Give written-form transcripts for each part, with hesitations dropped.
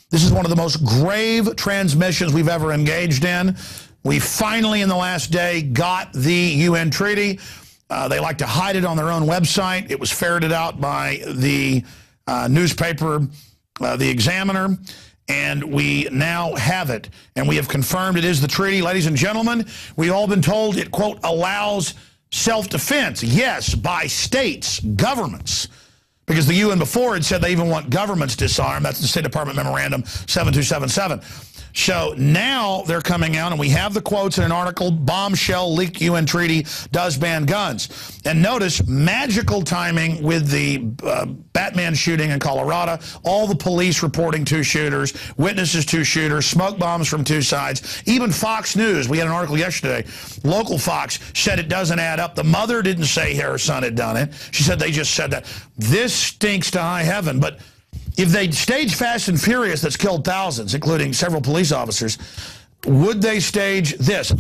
This is one of the most grave transmissions we've ever engaged in. We finally, in the last day, got the UN treaty. They like to hide it on their own website. It was ferreted out by the newspaper, The Examiner, and we now have it. And we have confirmed it is the treaty. Ladies and gentlemen, we've all been told it, quote, allows self-defense. Yes, by states, governments. Because the UN before had said they even want governments disarmed. That's the State Department Memorandum 7277. So now they're coming out, and we have the quotes in an article, bombshell leaked UN treaty does ban guns. And notice, magical timing with the Batman shooting in Colorado, all the police reporting 2 shooters, witnesses 2 shooters, smoke bombs from 2 sides. Even Fox News, we had an article yesterday, local Fox said it doesn't add up. The mother didn't say her son had done it. She said they just said that. This stinks to high heaven, but if they'd stage Fast and Furious that's killed thousands, including several police officers, would they stage this?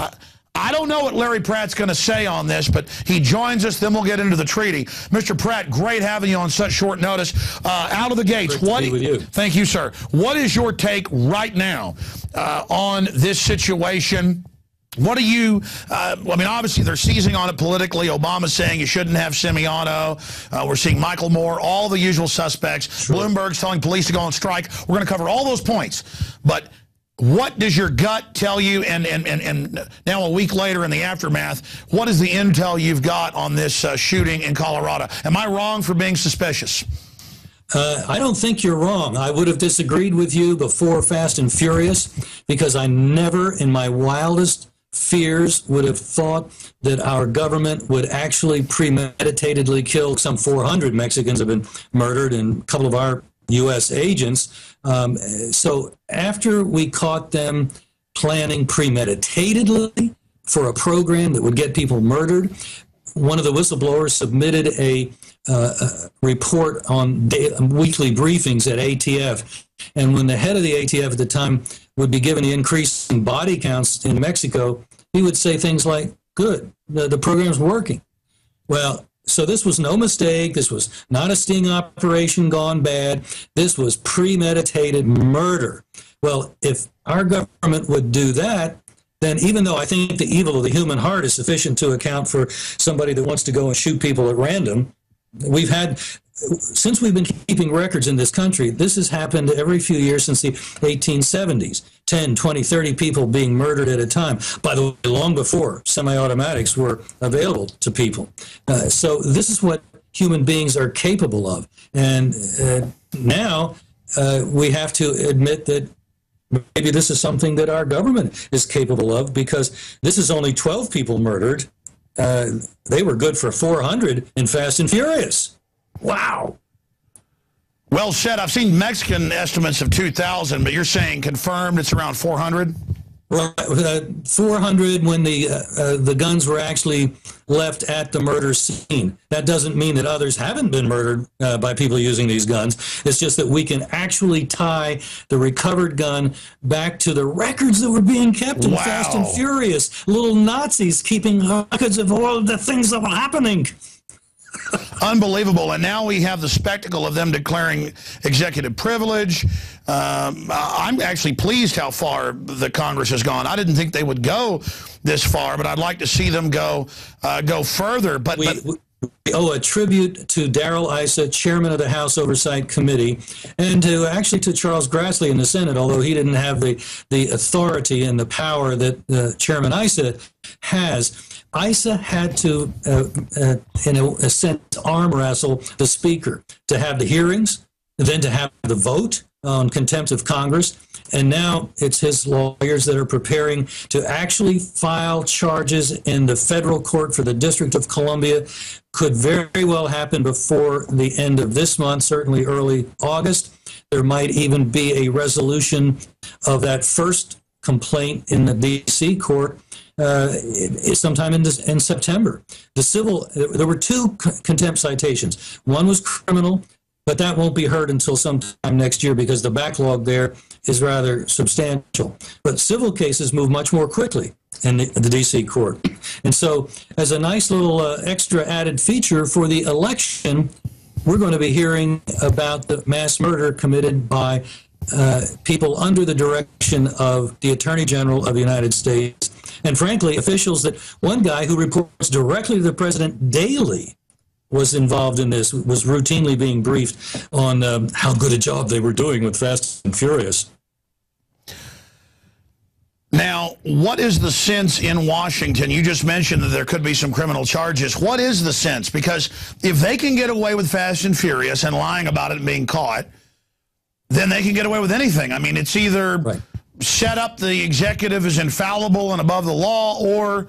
I don't know what Larry Pratt's going to say on this, but he joins us, then we'll get into the treaty. Mr. Pratt, great having you on such short notice. Out of the gates, great to be with you. Thank you, sir. What is your take right now on this situation? What do you, I mean, obviously they're seizing on it politically. Obama's saying you shouldn't have Semiano. We're seeing Michael Moore, all the usual suspects. Sure. Bloomberg's telling police to go on strike. We're going to cover all those points. But what does your gut tell you? And now a week later in the aftermath, what is the intel you've got on this shooting in Colorado? Am I wrong for being suspicious? I don't think you're wrong. I would have disagreed with you before Fast and Furious because I never in my wildest fears would have thought that our government would actually premeditatedly kill. Some 400 Mexicans have been murdered and a couple of our U.S. agents. So after we caught them planning premeditatedly for a program that would get people murdered, one of the whistleblowers submitted a report on weekly briefings at ATF. And when the head of the ATF at the time would be given the increase in body counts in Mexico, he would say things like, good, the program's working. Well, so this was no mistake. This was not a sting operation gone bad. This was premeditated murder. Well, if our government would do that, then even though I think the evil of the human heart is sufficient to account for somebody that wants to go and shoot people at random, we've had, since we've been keeping records in this country, this has happened every few years since the 1870s. 10, 20, 30 people being murdered at a time. By the way, long before semi-automatics were available to people. So this is what human beings are capable of. And now we have to admit that maybe this is something that our government is capable of, because this is only 12 people murdered. They were good for 400 in Fast and Furious. Wow. Well said. I've seen Mexican estimates of 2,000, but you're saying confirmed it's around 400? Well, 400 when the guns were actually left at the murder scene. That doesn't mean that others haven't been murdered by people using these guns. It's just that we can actually tie the recovered gun back to the records that were being kept in Fast and Furious. Little Nazis keeping records of all the things that were happening. Unbelievable. And now we have the spectacle of them declaring executive privilege. I'm actually pleased how far the Congress has gone. I didn't think they would go this far, but I'd like to see them go further. But we owe a tribute to Darrell Issa, chairman of the House Oversight Committee, and to Charles Grassley in the Senate, although he didn't have the authority and the power that Chairman Issa has. Issa had to, in a sense, arm wrestle the Speaker to have the hearings, then to have the vote on contempt of Congress, and now it's his lawyers that are preparing to actually file charges in the federal court for the District of Columbia. Could very well happen before the end of this month, certainly early August. There might even be a resolution of that first complaint in the D.C. court sometime in September. There were 2 contempt citations. One was criminal, but that won't be heard until sometime next year because the backlog there is rather substantial. But civil cases move much more quickly in the D.C. court. And so as a nice little extra added feature for the election, we're going to be hearing about the mass murder committed by people under the direction of the Attorney General of the United States, and frankly, officials that one guy who reports directly to the president daily was involved in this, was routinely being briefed on how good a job they were doing with Fast and Furious. Now, what is the sense in Washington? You just mentioned that there could be some criminal charges. What is the sense? Because if they can get away with Fast and Furious and lying about it and being caught, then they can get away with anything. I mean, it's either set up the executive as infallible and above the law, or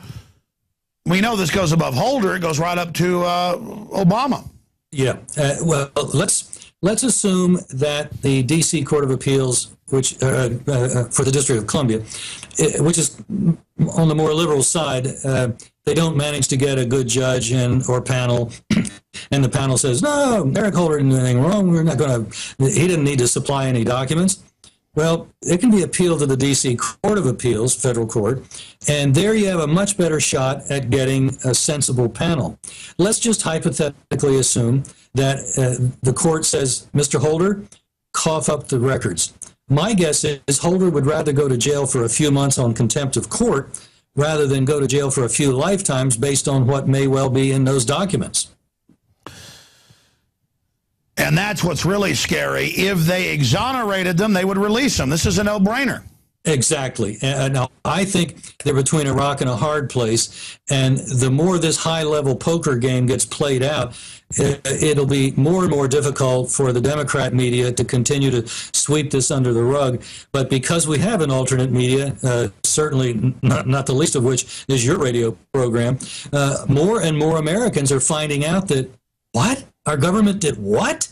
we know this goes above Holder. It goes right up to Obama. Yeah. Well, let's assume that the D.C. Court of Appeals, which for the District of Columbia, which is on the more liberal side, they don't manage to get a good judge or panel, and the panel says, no, Eric Holder didn't do anything wrong. We're not going to. He didn't need to supply any documents. Well, it can be appealed to the D.C. Court of Appeals, federal court, and there you have a much better shot at getting a sensible panel. Let's just hypothetically assume that the court says, Mr. Holder, cough up the records. My guess is Holder would rather go to jail for a few months on contempt of court rather than go to jail for a few lifetimes based on what may well be in those documents. And that's what's really scary. If they exonerated them, they would release them. This is a no-brainer. Exactly. Now, I think they're between a rock and a hard place, and the more this high-level poker game gets played out, it'll be more and more difficult for the Democrat media to continue to sweep this under the rug. But because we have an alternate media, certainly not the least of which is your radio program, more and more Americans are finding out that, what? Our government did what?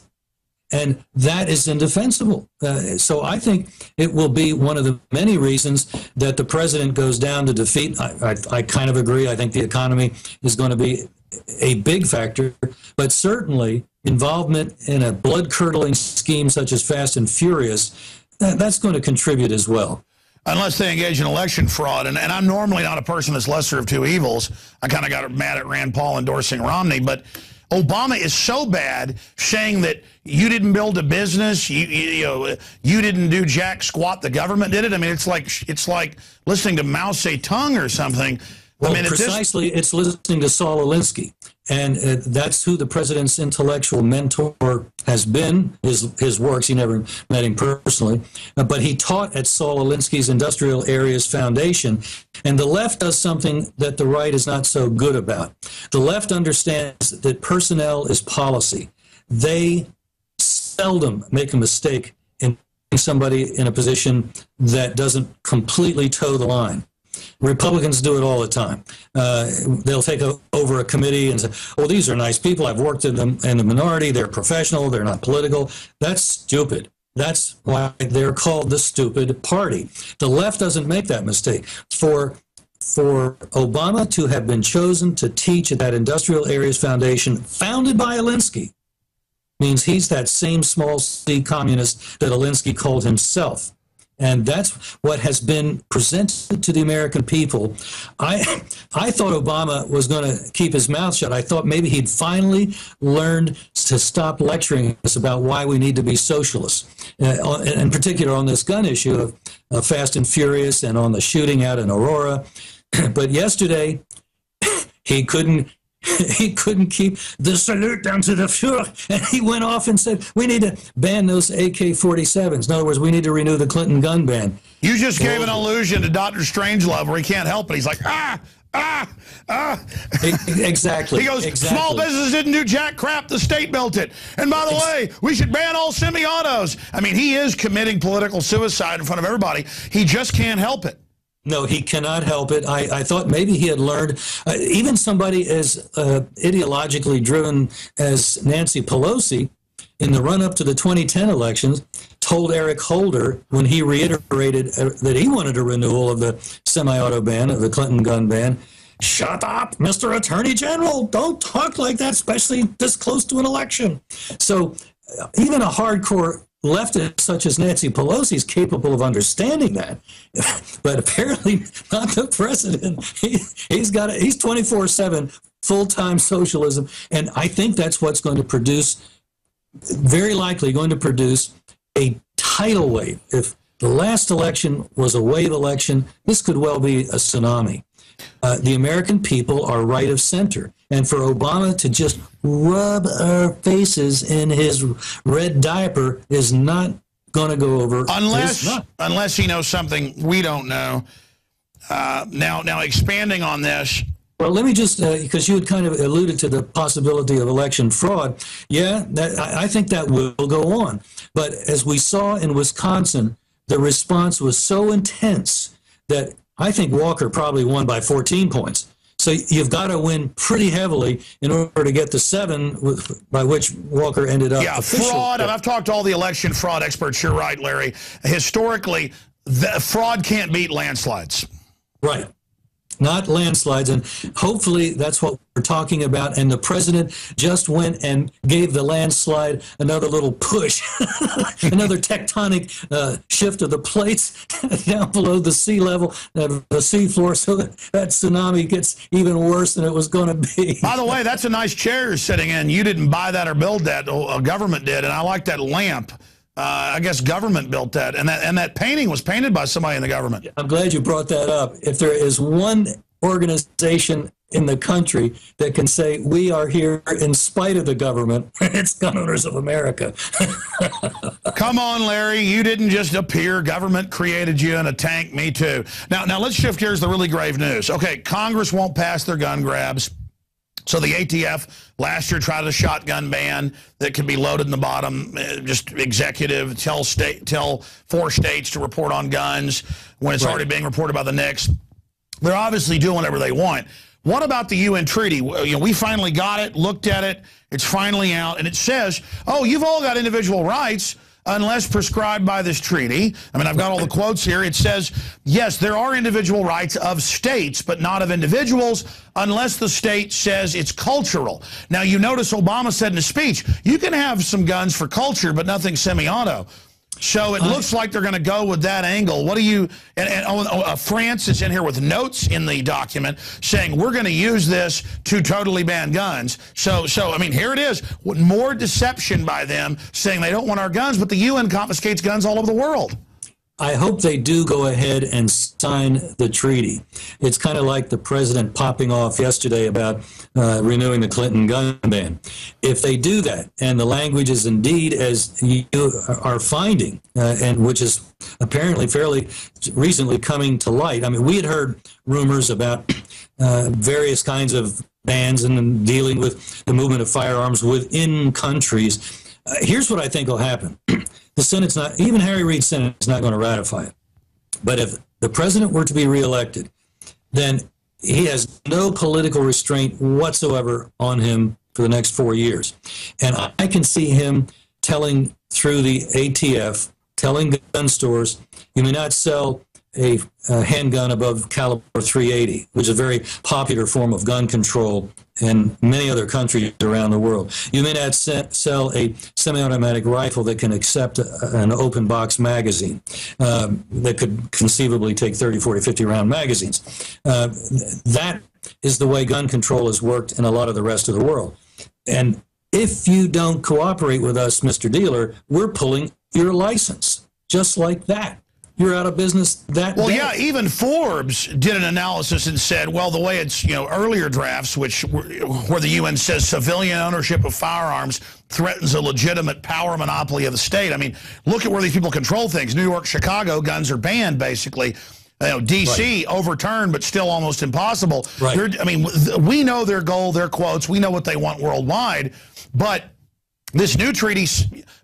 And that is indefensible. So I think it will be one of the many reasons that the president goes down to defeat. I kind of agree. I think the economy is going to be a big factor, but certainly involvement in a blood-curdling scheme such as Fast and Furious, that's going to contribute as well. Unless they engage in election fraud. And I'm normally not a person that's lesser of two evils. I kind of got mad at Rand Paul endorsing Romney, but Obama is so bad, saying that you didn't build a business, you didn't do jack squat, the government did it. I mean, it's like listening to Mao Zedong or something. Well, I mean, precisely, it's listening to Saul Alinsky, and that's who the president's intellectual mentor has been. His works, he never met him personally, but he taught at Saul Alinsky's Industrial Areas Foundation, and the left does something that the right is not so good about. The left understands that personnel is policy. They seldom make a mistake in putting somebody in a position that doesn't completely toe the line. Republicans do it all the time. They'll take over a committee and say, oh, these are nice people. I've worked in the minority. They're professional. They're not political. That's stupid. That's why they're called the stupid party. The left doesn't make that mistake. For Obama to have been chosen to teach at that Industrial Areas Foundation, founded by Alinsky, means he's that same small c communist that Alinsky called himself. And that's what has been presented to the American people. I thought Obama was going to keep his mouth shut. I thought maybe he'd finally learned to stop lecturing us about why we need to be socialists, in particular on this gun issue of Fast and Furious and on the shooting out in Aurora. But yesterday, he couldn't keep the salute down to the Führer, and he went off and said, we need to ban those AK-47s. In other words, we need to renew the Clinton gun ban. You just gave an allusion to Dr. Strangelove where he can't help it. He's like, Exactly. He goes, small business didn't do jack crap. The state built it. And by the way, we should ban all semi-autos. I mean, he is committing political suicide in front of everybody. He just can't help it. No, he cannot help it. I thought maybe he had learned, even somebody as ideologically driven as Nancy Pelosi, in the run-up to the 2010 elections, told Eric Holder, when he reiterated that he wanted a renewal of the semi-auto ban, of the Clinton gun ban, shut up, Mr. Attorney General. Don't talk like that, especially this close to an election. So even a hardcore leftist such as Nancy Pelosi is capable of understanding that, but apparently not the president. He's 24/7 full-time socialism, and I think that's what's going to produce, very likely going to produce, a tidal wave. If the last election was a wave election, this could well be a tsunami. The American people are right of center. And for Obama to just rub our faces in his red diaper is not going to go over. Unless he knows something we don't know. Now expanding on this. Well, let me just, because you had kind of alluded to the possibility of election fraud. Yeah, I think that will go on. But as we saw in Wisconsin, the response was so intense that I think Walker probably won by 14 points. So you've got to win pretty heavily in order to get the 7 by which Walker ended up. Yeah, fraud. And I've talked to all the election fraud experts. You're right, Larry. Historically, the fraud can't beat landslides. Right. Not landslides, and hopefully that's what we're talking about. And the president just went and gave the landslide another little push, another tectonic shift of the plates down below the sea level, the sea floor, so that tsunami gets even worse than it was going to be. By the way, that's a nice chair you're sitting in. You didn't buy that or build that. A government did, and I like that lamp. I guess government built that, and that painting was painted by somebody in the government. I'm glad you brought that up. If there is one organization in the country that can say we are here in spite of the government, it's Gun Owners of America. Come on, Larry. You didn't just appear. Government created you in a tank. Me too. Now let's shift gears to the really grave news. Okay, Congress won't pass their gun grabs. So the ATF last year tried a shotgun ban that could be loaded in the bottom, just executive, tell 4 states to report on guns when it's already being reported by the NICS. They're obviously doing whatever they want. What about the UN treaty? We finally got it, looked at it, it's finally out, and it says, oh, you've all got individual rights unless prescribed by this treaty. I mean, I've got all the quotes here. It says, yes, there are individual rights of states, but not of individuals, unless the state says it's cultural. Now, you notice Obama said in his speech, you can have some guns for culture, but nothing semi-auto. So it looks like they're going to go with that angle. What do you, France is in here with notes in the document saying we're going to use this to totally ban guns. So I mean, here it is. More deception by them saying they don't want our guns, but the UN confiscates guns all over the world. I hope they do go ahead and sign the treaty. It's kind of like the president popping off yesterday about renewing the Clinton gun ban. If they do that, and the language is indeed as you are finding, and which is apparently fairly recently coming to light. I mean, we had heard rumors about various kinds of bans and dealing with the movement of firearms within countries. Here's what I think will happen. The Senate's not, even Harry Reid's Senate is not going to ratify it. But if the president were to be reelected, then he has no political restraint whatsoever on him for the next 4 years. And I can see him telling through the ATF, telling gun stores, you may not sell a handgun above caliber 380, which is a very popular form of gun control in many other countries around the world. You may not sell a semi-automatic rifle that can accept an open box magazine that could conceivably take 30, 40, 50 round magazines. That is the way gun control has worked in a lot of the rest of the world. And if you don't cooperate with us, Mr. Dealer, we're pulling your license, just like that. You're out of business that Well, day. yeah, even Forbes did an analysis and said, well, the way it's, earlier drafts, where the UN says civilian ownership of firearms threatens a legitimate power monopoly of the state. I mean, look at where these people control things. New York, Chicago, guns are banned, basically. D.C. overturned, but still almost impossible. Right. I mean, we know their goal, their quotes. We know what they want worldwide. But this new treaty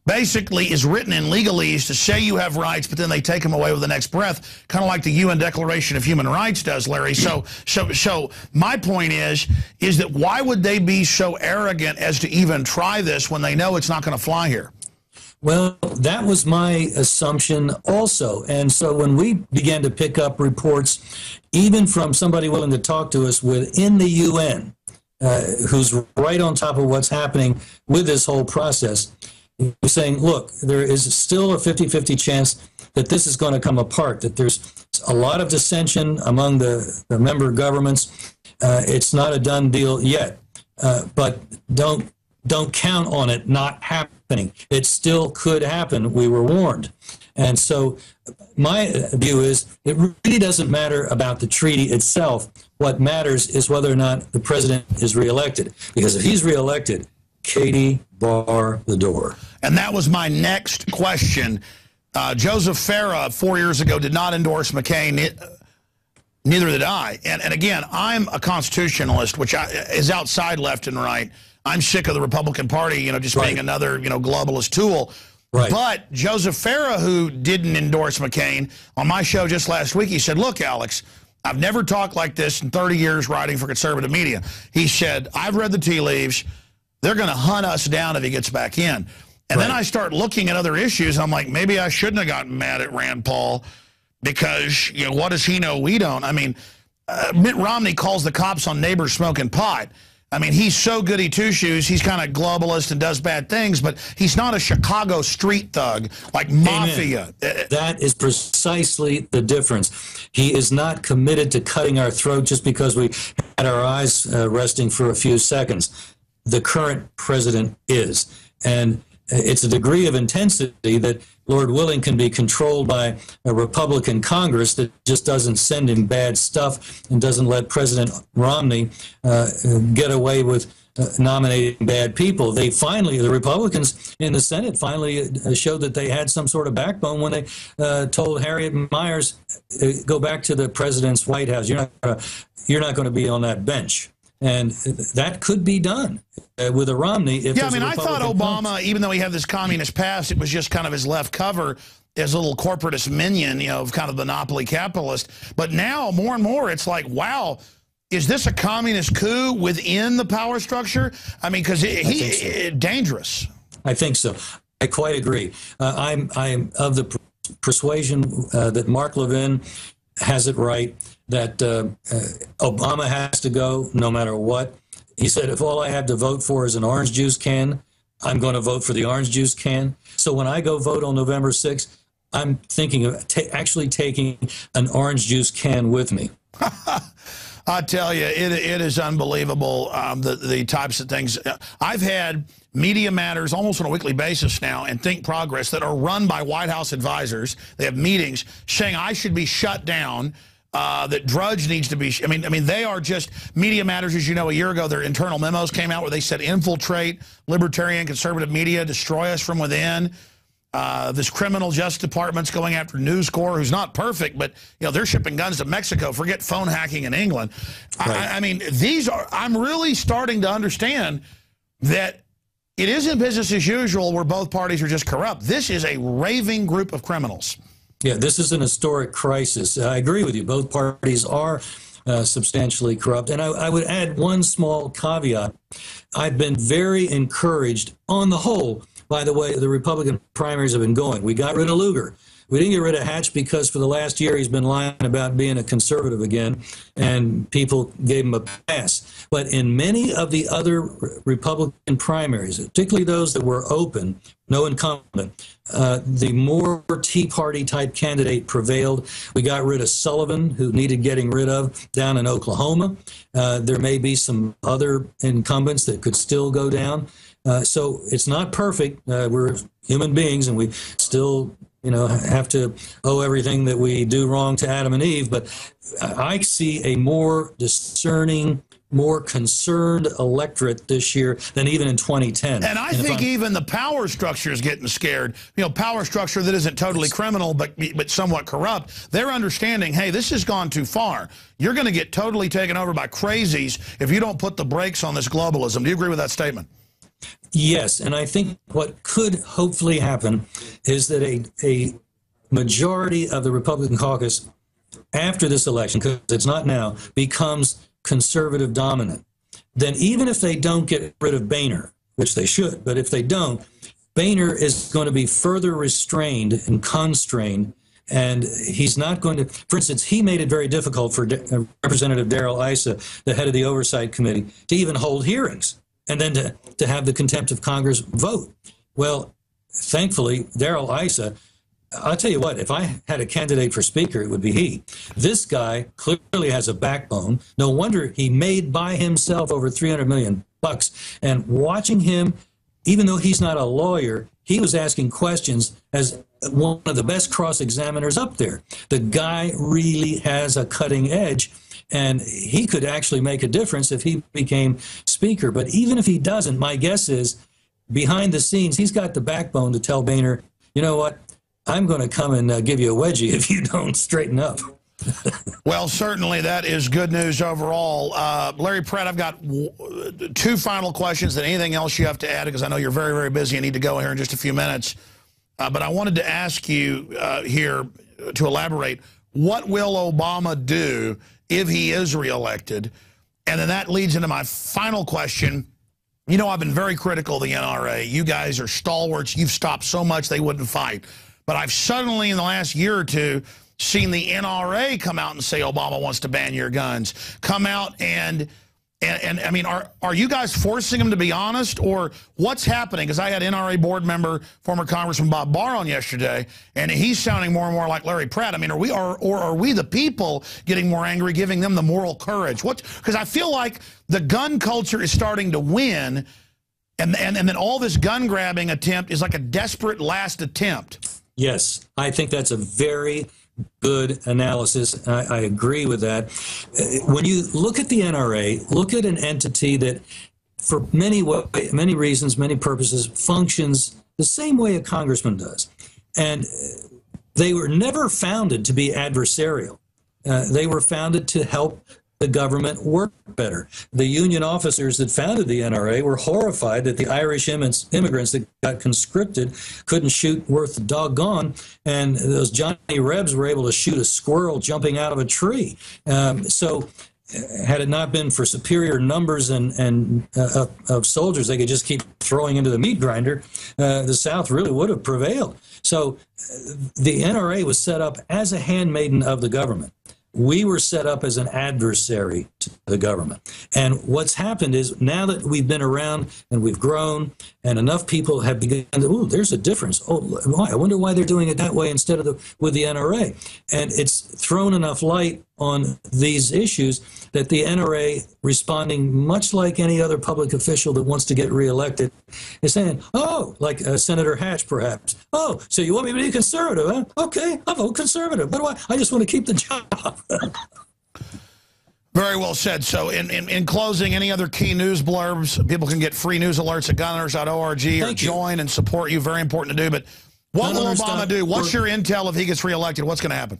basically is written in legalese to say you have rights, but then they take them away with the next breath, kind of like the UN Declaration of Human Rights does, Larry. So my point is that why would they be so arrogant as to even try this when they know it's not going to fly here? Well, that was my assumption also. And so when we began to pick up reports, even from somebody willing to talk to us within the UN, who's right on top of what's happening with this whole process, saying, look, there is still a 50-50 chance that this is going to come apart, that there's a lot of dissension among the member governments. It's not a done deal yet, but don't count on it not happening. happening. It still could happen. We were warned. And so my view is it really doesn't matter about the treaty itself. What matters is whether or not the president is reelected. Because if he's reelected, Katie, bar the door. And that was my next question. Joseph Farah 4 years ago did not endorse McCain. Neither did I. And again, I'm a constitutionalist, which is outside left and right. I'm sick of the Republican Party, just being another, globalist tool. Right. But Joseph Farah, who didn't endorse McCain, on my show just last week, he said, look, Alex, I've never talked like this in 30 years writing for conservative media. He said, I've read the tea leaves. They're going to hunt us down if he gets back in. And then I start looking at other issues, and I'm like, maybe I shouldn't have gotten mad at Rand Paul because, what does he know we don't? I mean, Mitt Romney calls the cops on neighbors smoking pot. I mean, he's so goody two-shoes, he's kind of globalist and does bad things, but he's not a Chicago street thug like mafia. Amen. That is precisely the difference. He is not committed to cutting our throat just because we had our eyes resting for a few seconds. The current president is. And it's a degree of intensity that, Lord willing, can be controlled by a Republican Congress that just doesn't send him bad stuff and doesn't let President Romney get away with nominating bad people. The Republicans in the Senate finally showed that they had some sort of backbone when they told Harriet Miers, go back to the president's White House. You're not going to be on that bench. And that could be done with a Romney. If I thought Obama, even though he had this communist past, it was just kind of his left cover as a little corporatist minion, of kind of monopoly capitalist. But now, more and more, it's like, wow, is this a communist coup within the power structure? I mean, because he's dangerous. I think so. I quite agree. I'm of the persuasion that Mark Levin has it right, that Obama has to go no matter what. He said, if all I have to vote for is an orange juice can, I'm going to vote for the orange juice can. So when I go vote on November 6th, I'm thinking of actually taking an orange juice can with me. I tell you, it is unbelievable, the types of things. I've had Media Matters almost on a weekly basis now and Think Progress that are run by White House advisors. They have meetings saying I should be shut down, that Drudge needs to be. I mean, they are just Media Matters. As you know, a year ago, their internal memos came out where they said infiltrate libertarian conservative media, destroy us from within. This criminal justice department's going after News Corps, who's not perfect, but they're shipping guns to Mexico. Forget phone hacking in England. Right. I mean, I'm really starting to understand that it isn't business as usual where both parties are just corrupt. This is a raving group of criminals. Yeah, this is an historic crisis. I agree with you. Both parties are substantially corrupt. And I would add one small caveat. I've been very encouraged on the whole by the way the Republican primaries have been going. We got rid of Lugar. We didn't get rid of Hatch because for the last year he's been lying about being a conservative again, and people gave him a pass. But in many of the other Republican primaries, particularly those that were open, no incumbent, the more Tea Party type candidate prevailed. We got rid of Sullivan, who needed getting rid of, down in Oklahoma. There may be some other incumbents that could still go down. So it's not perfect. We're human beings, and we still have to owe everything that we do wrong to Adam and Eve. But I see a more discerning, more concerned electorate this year than even in 2010. And I think even the power structure is getting scared. Power structure that isn't totally criminal but somewhat corrupt. They're understanding, hey, this has gone too far. You're going to get totally taken over by crazies if you don't put the brakes on this globalism. Do you agree with that statement? Yes, and I think what could hopefully happen is that a majority of the Republican caucus after this election, because it's not now, becomes conservative dominant. Then even if they don't get rid of Boehner, which they should, but if they don't, Boehner is going to be further restrained and constrained, and he's not going to, for instance, he made it very difficult for Representative Darrell Issa, the head of the Oversight Committee, to even hold hearings. And then to have the contempt of Congress vote. Well, thankfully, Darrell Issa, I'll tell you what, if I had a candidate for speaker, it would be he. This guy clearly has a backbone. No wonder he made by himself over $300 million. And watching him even though he's not a lawyer, he was asking questions as one of the best cross-examiners up there. The guy really has a cutting edge, and he could actually make a difference if he became speaker. But even if he doesn't, my guess is behind the scenes, he's got the backbone to tell Boehner, you know what, I'm going to come and give you a wedgie if you don't straighten up. Well, certainly that is good news overall. Larry Pratt, I've got two final questions. Than anything else you have to add, because I know you're very, very busy and need to go here in just a few minutes. But I wanted to ask you here to elaborate, what will Obama do if he is reelected? And then that leads into my final question. You know, I've been very critical of the NRA. You guys are stalwarts. You've stopped so much they wouldn't fight. But I've suddenly, in the last year or two, seen the NRA come out and say Obama wants to ban your guns. Come out and I mean, are you guys forcing him to be honest, or what's happening? Because I had NRA board member, former Congressman Bob Barr on yesterday, and he's sounding more and more like Larry Pratt. I mean, are we the people getting more angry, giving them the moral courage? Because I feel like the gun culture is starting to win, and then all this gun grabbing attempt is like a desperate last attempt. Yes, I think that's a very good analysis. I agree with that. When you look at the NRA, look at an entity that for many reasons, many purposes, functions the same way a congressman does. And they were never founded to be adversarial. They were founded to help the government work better. The Union officers that founded the NRA were horrified that the Irish immigrants that got conscripted couldn't shoot worth the doggone, and those Johnny Rebs were able to shoot a squirrel jumping out of a tree. So had it not been for superior numbers and of soldiers they could just keep throwing into the meat grinder, the South really would have prevailed. So the NRA was set up as a handmaiden of the government. We were set up as an adversary to the government. And what's happened is now that we've been around and we've grown and enough people have begun to, oh, there's a difference. Oh, why? I wonder why they're doing it that way instead of with the NRA. And it's thrown enough light on these issues that the NRA, responding much like any other public official that wants to get reelected, is saying, oh, like Senator Hatch perhaps, oh, so you want me to be conservative, huh? Okay, I'll vote conservative. But I just want to keep the job. Very well said. So in closing, any other key news blurbs? People can get free news alerts at gunowners.org or join and support you. Very important to do. But what will Obama do? What's your intel if he gets reelected? What's going to happen?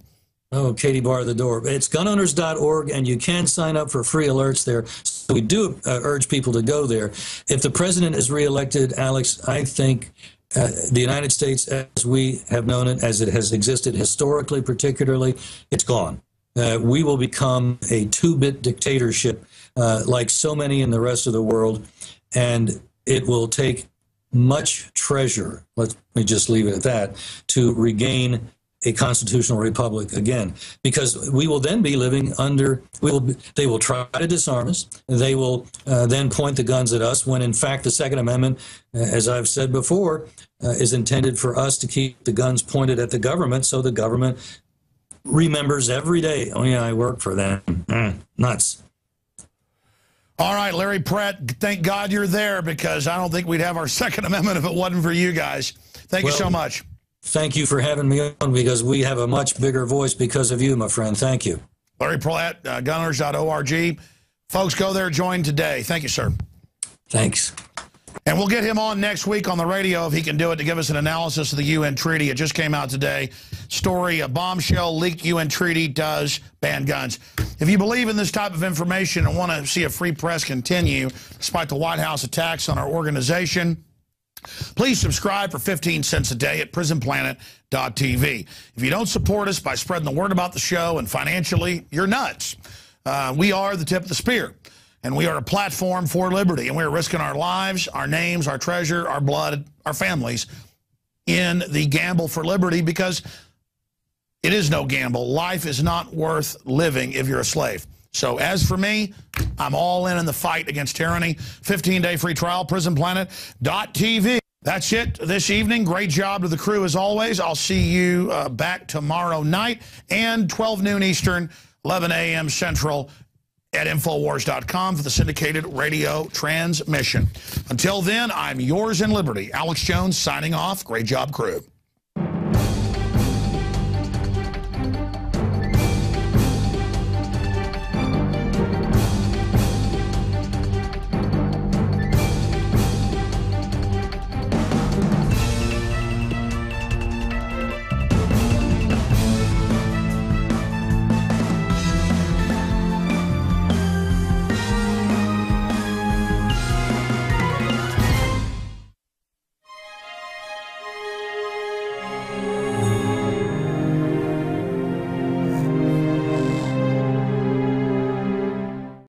Oh, Katie barred the door. It's gunowners.org, and you can sign up for free alerts there. So we do urge people to go there. If the president is reelected, Alex, I think the United States, as we have known it, as it has existed historically particularly, it's gone. We will become a two-bit dictatorship like so many in the rest of the world, and it will take much treasure, let me just leave it at that, to regain a constitutional republic again, because we will then be living under, they will try to disarm us. They will then point the guns at us when, in fact, the Second Amendment, as I've said before, is intended for us to keep the guns pointed at the government so the government remembers every day, oh, yeah, I work for them. Nuts. All right, Larry Pratt, thank God you're there, because I don't think we'd have our Second Amendment if it wasn't for you guys. Thank you so much. Thank you for having me on, because we have a much bigger voice because of you, my friend. Thank you. Larry Pratt, gunners.org. Folks, go there, join today. Thank you, sir. Thanks. And we'll get him on next week on the radio if he can do it, to give us an analysis of the UN treaty. It just came out today. Story, a bombshell, leaked UN treaty does ban guns. If you believe in this type of information and want to see a free press continue, despite the White House attacks on our organization, please subscribe for 15 cents a day at prisonplanet.tv. If you don't support us by spreading the word about the show and financially, you're nuts. We are the tip of the spear, and we are a platform for liberty, and we are risking our lives, our names, our treasure, our blood, our families in the gamble for liberty, because it is no gamble. Life is not worth living if you're a slave. So as for me, I'm all in the fight against tyranny. 15-day free trial, prisonplanet.tv. That's it this evening. Great job to the crew as always. I'll see you back tomorrow night and 12 noon Eastern, 11 a.m. Central at Infowars.com for the syndicated radio transmission. Until then, I'm yours in liberty. Alex Jones signing off. Great job, crew.